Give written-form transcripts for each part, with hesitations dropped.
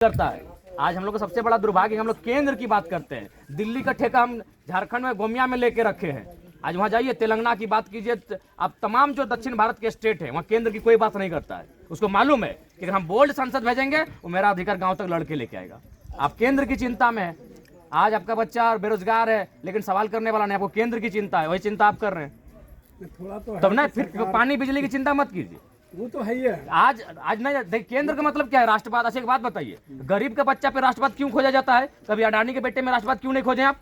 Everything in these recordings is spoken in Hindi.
करता है। आज हम लोग का सबसे बड़ा दुर्भाग्य हम लोग केंद्र की बात करते हैं। दिल्ली का ठेका हम झारखंड में गोमिया में लेके रखे हैं। आज वहां जाइए, तेलंगाना की बात कीजिए, आप तमाम जो दक्षिण भारत के स्टेट है वहां केंद्र की कोई बात नहीं करता है। उसको मालूम है कि अगर हम बोल्ड सांसद भेजेंगे वो मेरा अधिकार गांव तक लड़के लेके आएगा। आप केंद्र की चिंता में है। आज आपका बच्चा बेरोजगार है लेकिन सवाल करने वाला नहीं, आपको केंद्र की चिंता है, वही चिंता आप कर रहे हैं। थोड़ा तो तब ना फिर पानी बिजली की चिंता मत कीजिए। वो तो है ही है। आज नहीं देख, केंद्र का मतलब क्या है? राष्ट्रवाद। अच्छा एक बात बताइए, गरीब का बच्चा पे राष्ट्रवाद क्यों खोजा जाता है? कभी अडानी के बेटे में राष्ट्रवाद क्यों नहीं खोजे आप?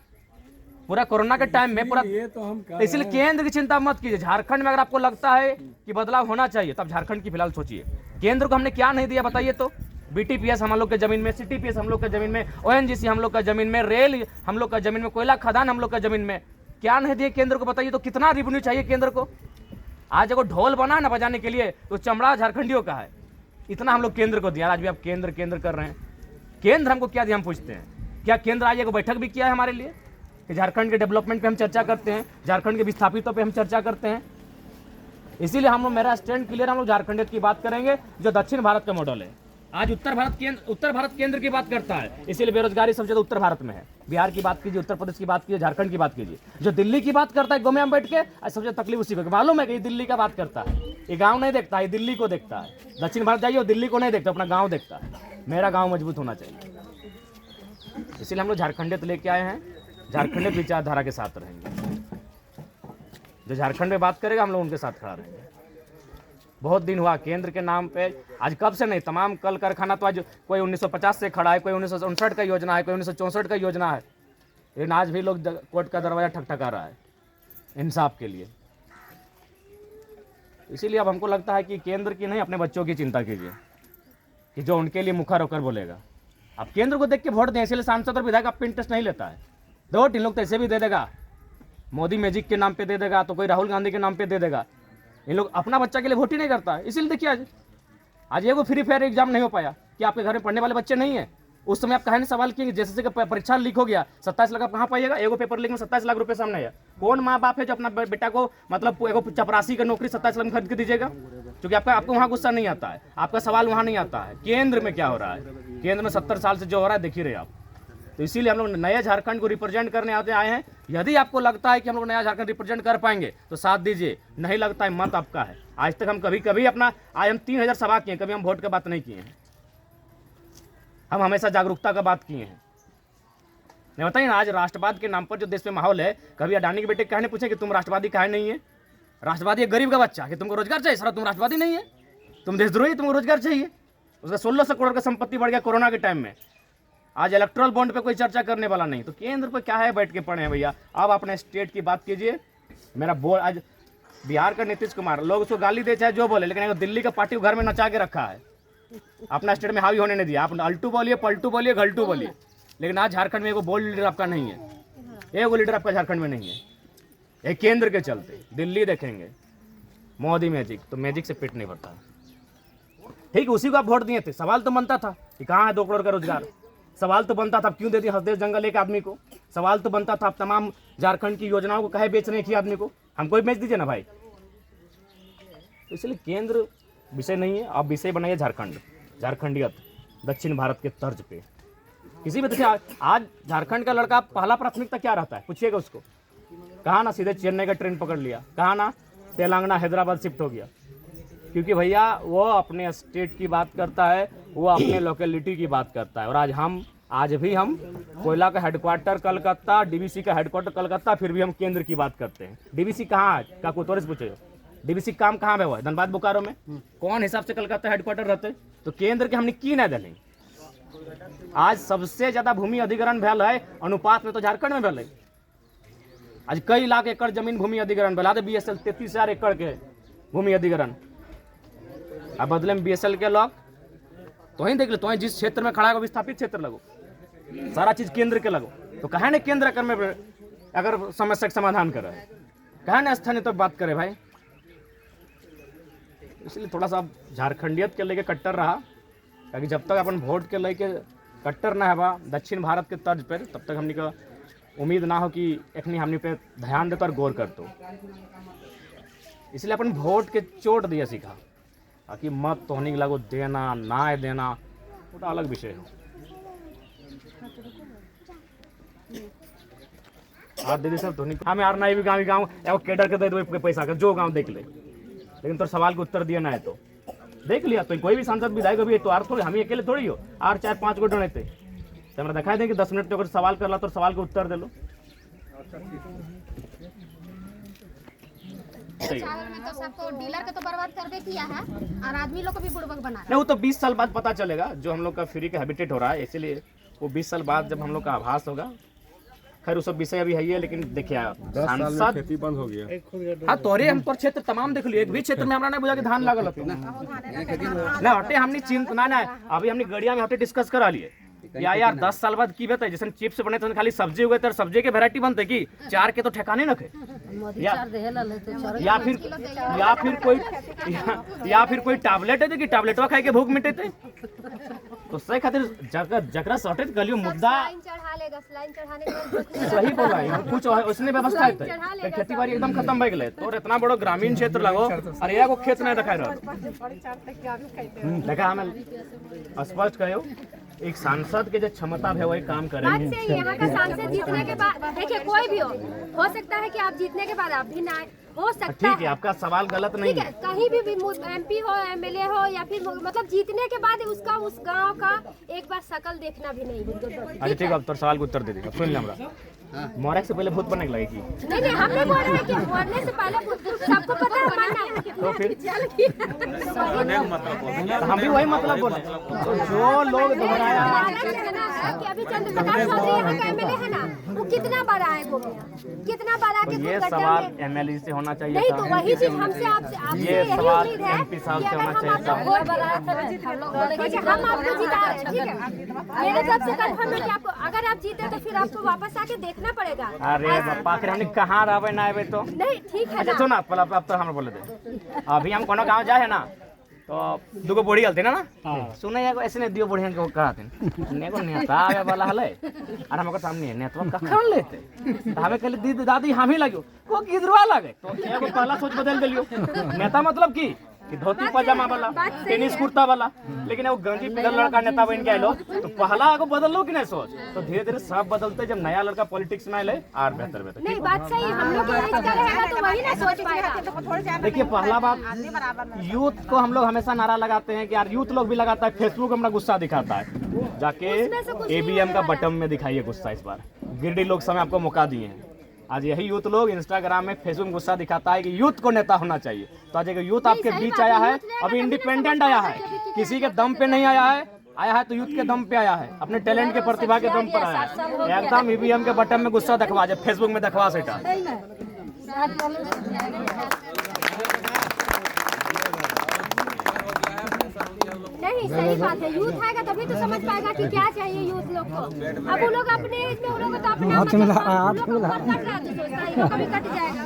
पूरा कोरोना के टाइम में पूरा, ये तो हम इसलिए केंद्र की चिंता मत कीजिए। झारखंड में अगर आपको लगता है कि बदलाव होना चाहिए तब झारखंड की फिलहाल सोचिए। केंद्र को हमने क्या नहीं दिया बताइए तो? बीटीपीएस हम लोग के जमीन में, सीटीपीएस हम लोग के जमीन में, ओएनजीसी हम लोग का जमीन में, रेल हम लोग का जमीन में, कोयला खदान हम लोग का जमीन में, क्या नहीं दिए केंद्र को बताइए तो? कितना रेवेन्यू चाहिए केंद्र को? आज अगर ढोल बना ना बजाने के लिए तो चमड़ा झारखंडियों का है। इतना हम लोग केंद्र को दिया, आज भी आप केंद्र केंद्र कर रहे हैं। केंद्र हमको क्या दिया हम पूछते हैं? क्या केंद्र आज एक बैठक भी किया है हमारे लिए कि झारखंड के डेवलपमेंट पे हम चर्चा करते हैं, झारखंड के विस्थापितों पे हम चर्चा करते हैं? इसीलिए हम लोग, मेरा स्टैंड क्लियर, हम लोग झारखंड की बात करेंगे जो दक्षिण भारत का मॉडल है। आज उत्तर भारत केंद्र की बात करता है, इसीलिए बेरोजगारी सबसे ज्यादा उत्तर भारत में है। बिहार की बात कीजिए, उत्तर प्रदेश की बात कीजिए, झारखंड की बात कीजिए। जो दिल्ली की बात करता है गोमे में बैठ के, आज सबसे तकलीफ उसी को। मालूम है कि ये दिल्ली का बात करता है, ये गांव नहीं देखता, ये दिल्ली को देखता है। दक्षिण भारत जाइए, दिल्ली को नहीं देखता, अपना गाँव देखता है। मेरा गाँव मजबूत होना चाहिए, इसीलिए हम लोग झारखंडियत लेके आए हैं। झारखंडियत विचारधारा के साथ रहेंगे। जो झारखंड में बात करेगा हम लोग उनके साथ खड़ा रहेंगे। बहुत दिन हुआ केंद्र के नाम पे, आज कब से नहीं, तमाम कल कारखाना तो आज कोई 1950 से खड़ा है, कोई 1959 का योजना है, कोई 1964 का योजना है, लेकिन आज भी लोग कोर्ट का दरवाजा ठकठका रहा है इंसाफ के लिए। इसीलिए अब हमको लगता है कि केंद्र की नहीं, अपने बच्चों की चिंता कीजिए कि जो उनके लिए मुखर होकर बोलेगा। आप केंद्र को देख के वोट दें, इसलिए सांसद और विधायक आप पे इंटरेस्ट नहीं लेता है। वोट इन लोग तो ऐसे भी दे देगा, मोदी मैजिक के नाम पे दे देगा, तो कोई राहुल गांधी के नाम पे दे देगा। इन लोग अपना बच्चा के लिए वोट ही नहीं करता है। इसीलिए देखिए आज एगो फ्री फायर एग्जाम नहीं हो पाया कि आपके घर में पढ़ने वाले बच्चे नहीं है। उस समय आप कहे सवाल किए, जैसे कि परीक्षा लीक हो गया, 27 लाख आप कहाँ पाइएगा? एगो पेपर लीक में 27 लाख रुपए सामने है। कौन माँ बाप है जो अपना बेटा को मतलब एगो चपरासी का नौकरी 27 लाख में खरीद के दीजिएगा? क्योंकि आपको वहाँ गुस्सा नहीं आता है, आपका सवाल वहाँ नहीं आता है। केंद्र में क्या हो रहा है? केंद्र में 70 साल से जो हो रहा है देख ही रहे आप। तो इसीलिए हम लोग नए झारखंड को रिप्रेजेंट करने आए हैं। यदि आपको लगता है कि हम लोग नया झारखंड रिप्रेजेंट कर पाएंगे तो साथ दीजिए, नहीं लगता है मत आपका है। आज तक हम कभी अपना, आज हम 3000 सभा किए, कभी हम वोट की बात नहीं किए हैं। हम हमेशा जागरूकता का बात किए हैं। नहीं बताइए ना, आज राष्ट्रवाद के नाम पर जो देश में माहौल है, कभी अडानी के बेटे कहने पूछे कि तुम राष्ट्रवादी काहे नहीं है? राष्ट्रवादी एक गरीब का बच्चा कि तुमको रोजगार चाहिए, सर तुम राष्ट्रवादी नहीं है, तुम देशद्रोही, तुमको रोजगार चाहिए। उसका 1600 करोड़ का संपत्ति बढ़ गया कोरोना के टाइम में। आज इलेक्ट्रल बॉन्ड पे कोई चर्चा करने वाला नहीं, तो केंद्र पे क्या है बैठ के पड़े हैं भैया। अब अपने स्टेट की बात कीजिए। मेरा बोल, आज बिहार का नीतीश कुमार, लोग उसको गाली दे चाहे जो बोले, लेकिन दिल्ली का पार्टी को घर में नचा के रखा है, अपना स्टेट में हावी होने नहीं दिया। आप अल्टू बोलिए, पलटू बोलिए, घलटू बोलिए, लेकिन आज झारखंड में एगो बोल्ड लीडर आपका नहीं है, एगो लीडर आपका झारखंड में नहीं है। ये केंद्र के चलते दिल्ली देखेंगे मोदी मैजिक, तो मैजिक से पेट नहीं भरता। ठीक है, उसी को आप वोट दिए थे। सवाल तो बनता था कि कहाँ है 2 करोड़ का रोजगार। सवाल तो बनता था, क्यों दे दिया हसदेव जंगल एक आदमी को। सवाल तो बनता था, तमाम झारखंड की योजनाओं को कहे बेचने की आदमी को, हमको भी बेच दीजिए ना भाई। तो इसलिए केंद्र विषय नहीं है, आप विषय बनाइए झारखंड, झारखंडियत, दक्षिण भारत के तर्ज पे। किसी भी देखिए, आज झारखंड का लड़का पहला प्राथमिकता क्या रहता है पूछिएगा उसको। कहा ना सीधे चेन्नई का ट्रेन पकड़ लिया, कहा ना तेलंगाना हैदराबाद शिफ्ट हो गया, क्योंकि भैया वो अपने स्टेट की बात करता है, वो अपने लोकेलिटी की बात करता है। और आज भी हम कोयला का हेडक्वार्टर कलकत्ता, डीवीसी का हेडक्वार्टर कलकत्ता, फिर भी हम केंद्र की बात करते हैं। डीवीसी कहाँ है? क्या कोई तोरे से पूछे? डीवीसी काम कहाँ पे हुआ है? धनबाद बोकारो में। कौन हिसाब से कलकत्ता हेडक्वार्टर रहते? तो केंद्र के हमने की नहीं दिले। आज सबसे ज्यादा भूमि अधिग्रहण भेल है अनुपात में तो झारखंड में भेल है। आज कई लाख एकड़ जमीन भूमि अधिग्रहण भेल। BSL 33,000 एकड़ के भूमि अधिग्रहण। अब बदले में BSL के लोग तो ही देख लो, तो जिस क्षेत्र में खड़ा है विस्थापित क्षेत्र लगो, सारा चीज केंद्र के लगो। तो कहे ना केंद्र कर में अगर समस्या का समाधान करे, कहे ना स्थानीय तो बात करे भाई। इसलिए थोड़ा सा झारखंडियत के लेके कट्टर रहा, ताकि जब तक अपन वोट के लेके कट्टर ना है दक्षिण भारत के तर्ज पर, तब तक हमने का उम्मीद ना हो कि एखनी हमने पे ध्यान देता और गौर करते। इसलिए अपन वोट के चोट दिया सीखा, ताकि मत तो होने लगो देना ना देना, वो अलग विषय हो। आप दीदी सब तो नहीं हमें यार नहीं भी गाँव एगो केडर के दे दो पैसा का जो गाँव देख ले, लेकिन तो सवाल का उत्तर दिया ना है तो देख लिया तो कोई भी सांसद विधायक अभी तो आर थोड़ी हम अकेले थोड़ी हो आर 4-5 गो डोनेते तो हमारा दिखाई दे कि 10 मिनट तो अगर सवाल कर ला तो सवाल का उत्तर दे लो। तो सबको डीलर के तो बर्बाद करबे किया है और आदमी लोग को भी बुड़बक बना रहा है। नहीं वो तो 20 साल बाद पता चलेगा जो हम लोग का फ्री का हैबिटेट हो रहा है, इसीलिए वो 20 साल बाद जब हम लोग का आभास होगा। खैर वो सब विषय अभी है ही है, लेकिन देखिए सांसद खेती बंद हो गया। हाँ तोरे हम पर क्षेत्र तमाम देख लियो, एक भी क्षेत्र में हमरा नहीं बुझा कि धान लागल होते ना हटे हमने चिंता ना अभी हमने गड़िया में हटे डिस्कस करा लिए यार 10 साल बाद की बेहतर जैसे चिप्स बने तो खाली सब्जी उगे तो सब्जी के वैरायटी बनते की 4 के तो ठेकाने न खे या फिर कोई टैबलेट है कि टैबलेटवा खाए के भूख मिटे थे तो सही खातिर जकरा शॉर्टेज कलियो मुद्दा स्लाइन चढ़ाने के सही बोला है कुछ उसने व्यवस्था है खेती बाड़ी एकदम खत्म हो गए तो इतना बड़ो ग्रामीण क्षेत्र लगो अरे एगो खेत नहीं दिखाई रहा देखा हमें स्पष्ट कहो एक सांसद के जो क्षमता है वही काम करे। बात से यहाँ का सांसद जीतने के बाद देखिए कोई भी हो सकता है कि आप जीतने के बाद आप भी ना हो सकता है। ठीक है आपका सवाल गलत नहीं है, कहीं भी MP हो MLA हो या फिर मतलब जीतने के बाद उसका उस गांव का एक बार शकल देखना भी नहीं। अच्छा ठीक है अब तो सवाल का उत्तर दे दीजिए सुन ले हमरा मरे से पहले भूत बनने के लगेगी नहीं हम नहीं बोल रहे हैं कि मरने से पहले भूत सबको पता है मरना तो फिर हम भी वही मतलब बोले तो जो लोग दोहराया कि अभी चंद्रप्रकाश चौधरी यहाँ का MLA है ना वो कितना बड़ा है वो कितना बड़ा तो ये सवाल MLA से होना चाहिए नहीं तो वही चीज हमसे आपसे ये यही सवाल उम्मीद है MP साहब से होना हम चाहिए था। आपको जिता रहे हैं ठीक है मेरे तरफ से कंफर्म है कि आपको अगर आप जीते तो फिर आपको वापस आके देखना पड़ेगा। अरे बापा फिर हमने कहाँ रहबे ना आवे तो नहीं ठीक है अच्छा ना सुना पहले अब तो हम बोले दे अभी हम कोनो गांव जाए है ना तो दुगो बोड़ी गलते ना सुने एगो ऐसे ने दियो बढ़िया के कहते नेगो नेता आवे वाला हले और हमको सामने नेतवा कखन लेते तो हमें कहले दीदी दादी हम ही लगियो वो गिदरवा लागे तो एगो पहला सोच बदल देलियो नेता मतलब की कि धोती पजामा वाला टेनिस कुर्ता वाला, लेकिन वो गंजी पहनल लड़का नेता बन के आइलो तो पहला आगो बदल लो कि नहीं सोच तो धीरे धीरे सब बदलते जब नया लड़का पॉलिटिक्स में आए और बेहतर बेहतर नहीं बात सही हम लोग एज का रहेगा तो वही ना सोच पाएगा। देखिए पहला बात यूथ को हम लोग हमेशा नारा लगाते हैं कि यार यूथ लोग भी लगाता है, फेसबुक अपना गुस्सा दिखाता है, जाके ABM का बटन में दिखाइए गुस्सा। इस बार गिरडी लोग समय आपको मौका दिए हैं, आज यही यूथ लोग इंस्टाग्राम में फेसबुक में गुस्सा दिखाता है कि यूथ को नेता होना चाहिए। तो आज एक यूथ आपके बीच आया है, अभी इंडिपेंडेंट आया है, किसी के दम पे नहीं आया है तो यूथ के दम पे आया है, अपने टैलेंट के प्रतिभा के दम पर आया है। एकदम EVM के बटन में गुस्सा दिखवा जाए, फेसबुक में दिखवा सेटा। नहीं सही बात है, यूथ आएगा तभी तो समझ पाएगा कि क्या चाहिए यूथ लोग को। अब वो लोग अपने एज में वो लोग तो अपना कट रहा है तो सोचता है ये कभी कट जाएगा।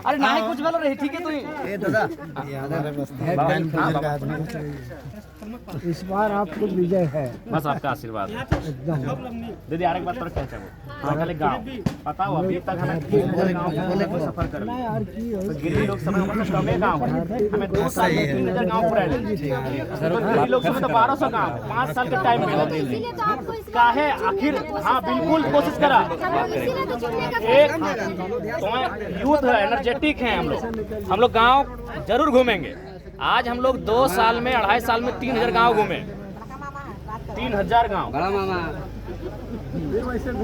अरे नहीं कुछ गलत रही ठीक है तो इस बार आपको विजय है, बस आपका आशीर्वाद। दीदी एक बात क्या चाहो गाँव बताओ अभी तक हमें 3000 गाँव सफर कर तो गिरडी लोग समय कमे गाँव हमें 2 साल में 3000 गाँव पूरा गिरडी लोग समय तो 1200 गाँव 5 साल के टाइम में काहे आखिर। हाँ बिल्कुल कोशिश करा एक तो यूथ है, एनर्जेटिक है हम लोग गाँव जरूर घूमेंगे। आज हम लोग 2 साल में 2.5 साल में 3000 गांव घूमे, 3000 गांव।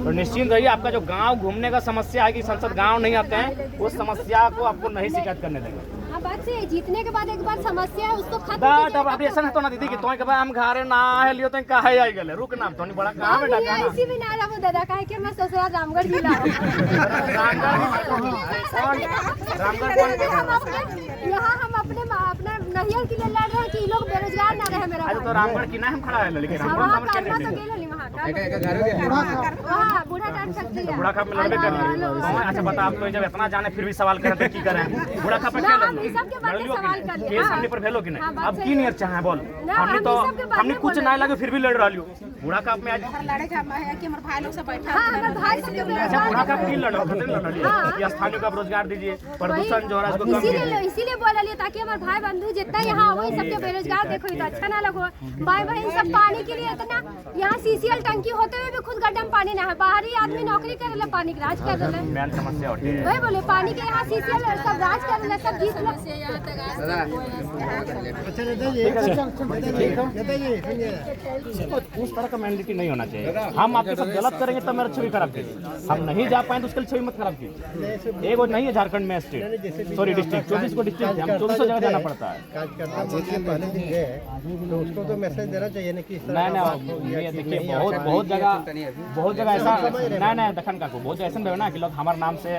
तो निश्चिंत रहिए आपका जो गांव घूमने का समस्या है कि संसद गांव नहीं आते हैं, उस समस्या को आपको नहीं शिकायत करने देंगे। हाँ बात से जीतने के बाद एक बार समस्या है उसको खत्म अब ऐसा नहीं तो ना दीदी कि तो के बाद हम घरे ना है लियो तो काहे आई गेले रुक ना तो नहीं बड़ा कहां बेटा कहां ऐसी भी ना रहा दादा काहे कि मैं ससुराल रामगढ़ जिला रामगढ़ यहाँ हम अपने नहियल के लिए लड़ रहे हैं कि लोग बेरोजगार ना रहे। मेरा तो रामगढ़ की ना हम खड़ा है लेकिन रामगढ़ हाँ, बूढ़ा काट सकती है। बूढ़ा खप में लड़बे कर रही। अच्छा बता, आप तो जब इतना जाने फिर भी सवाल कर रहे की करें? बूढ़ा खप पे ना, खेल हम ई सब के बारे में सवाल कर ले। केस हाँ। हमने पर भेलो कि हाँ, नहीं? बात अब सही की है। नियर चाहे बोल, ना, हमने हम तो ई सब के बारे हमने में कुछ बोल ना रहे लगे फिर भी लड़ रही हूँ। बूढ़ा कप में आज लड़े का है कि हमारे भाई लोग से बैठा हाँ, हमारे भाई सब के अच्छा बूढ़ा बेरोजगार कप की लड़ो खतरे लड़ रही हाँ। है। ये स्थानीय का रोजगार दीजिए, प्रदूषण जो है इसको कम कीजिए। इसीलिए बोल रही है ताकि हमारे भाई बंधु जितना यहाँ वही सबके बेरोजगार देखो तो अच्छा ना लगो। भाई बहन सब पानी के लिए इतना यहाँ सीसीएल टंकी होते हुए भी खुद गड्ढा में पानी ना है। बाहरी आदमी नौकरी करे पानी के राज कर रहे। मेन समस्या होती है। वही बोले पानी के यहाँ सीसीएल सब राज कर रहे सब जीत लोग। उस तरह का मेंटालिटी नहीं होना चाहिए। हम आपके साथ गलत करेंगे तब मेरा छवि खराब कीजिए। हम नहीं जा पाए तो उसके लिए छवि मत खराब कीजिए। एक वो नहीं है झारखंड में स्टेट, सॉरी डिस्ट्रिक्ट 24 को डिस्ट्रिक्ट, हम 24 जगह जाना पड़ता है। पहले दिन गए तो उसको तो मैसेज देना चाहिए ना कि इस तरह नहीं ये देखिए बहुत जगह ऐसा नहीं दखन का बहुत ऐसा ना कि लोग हमारे नाम से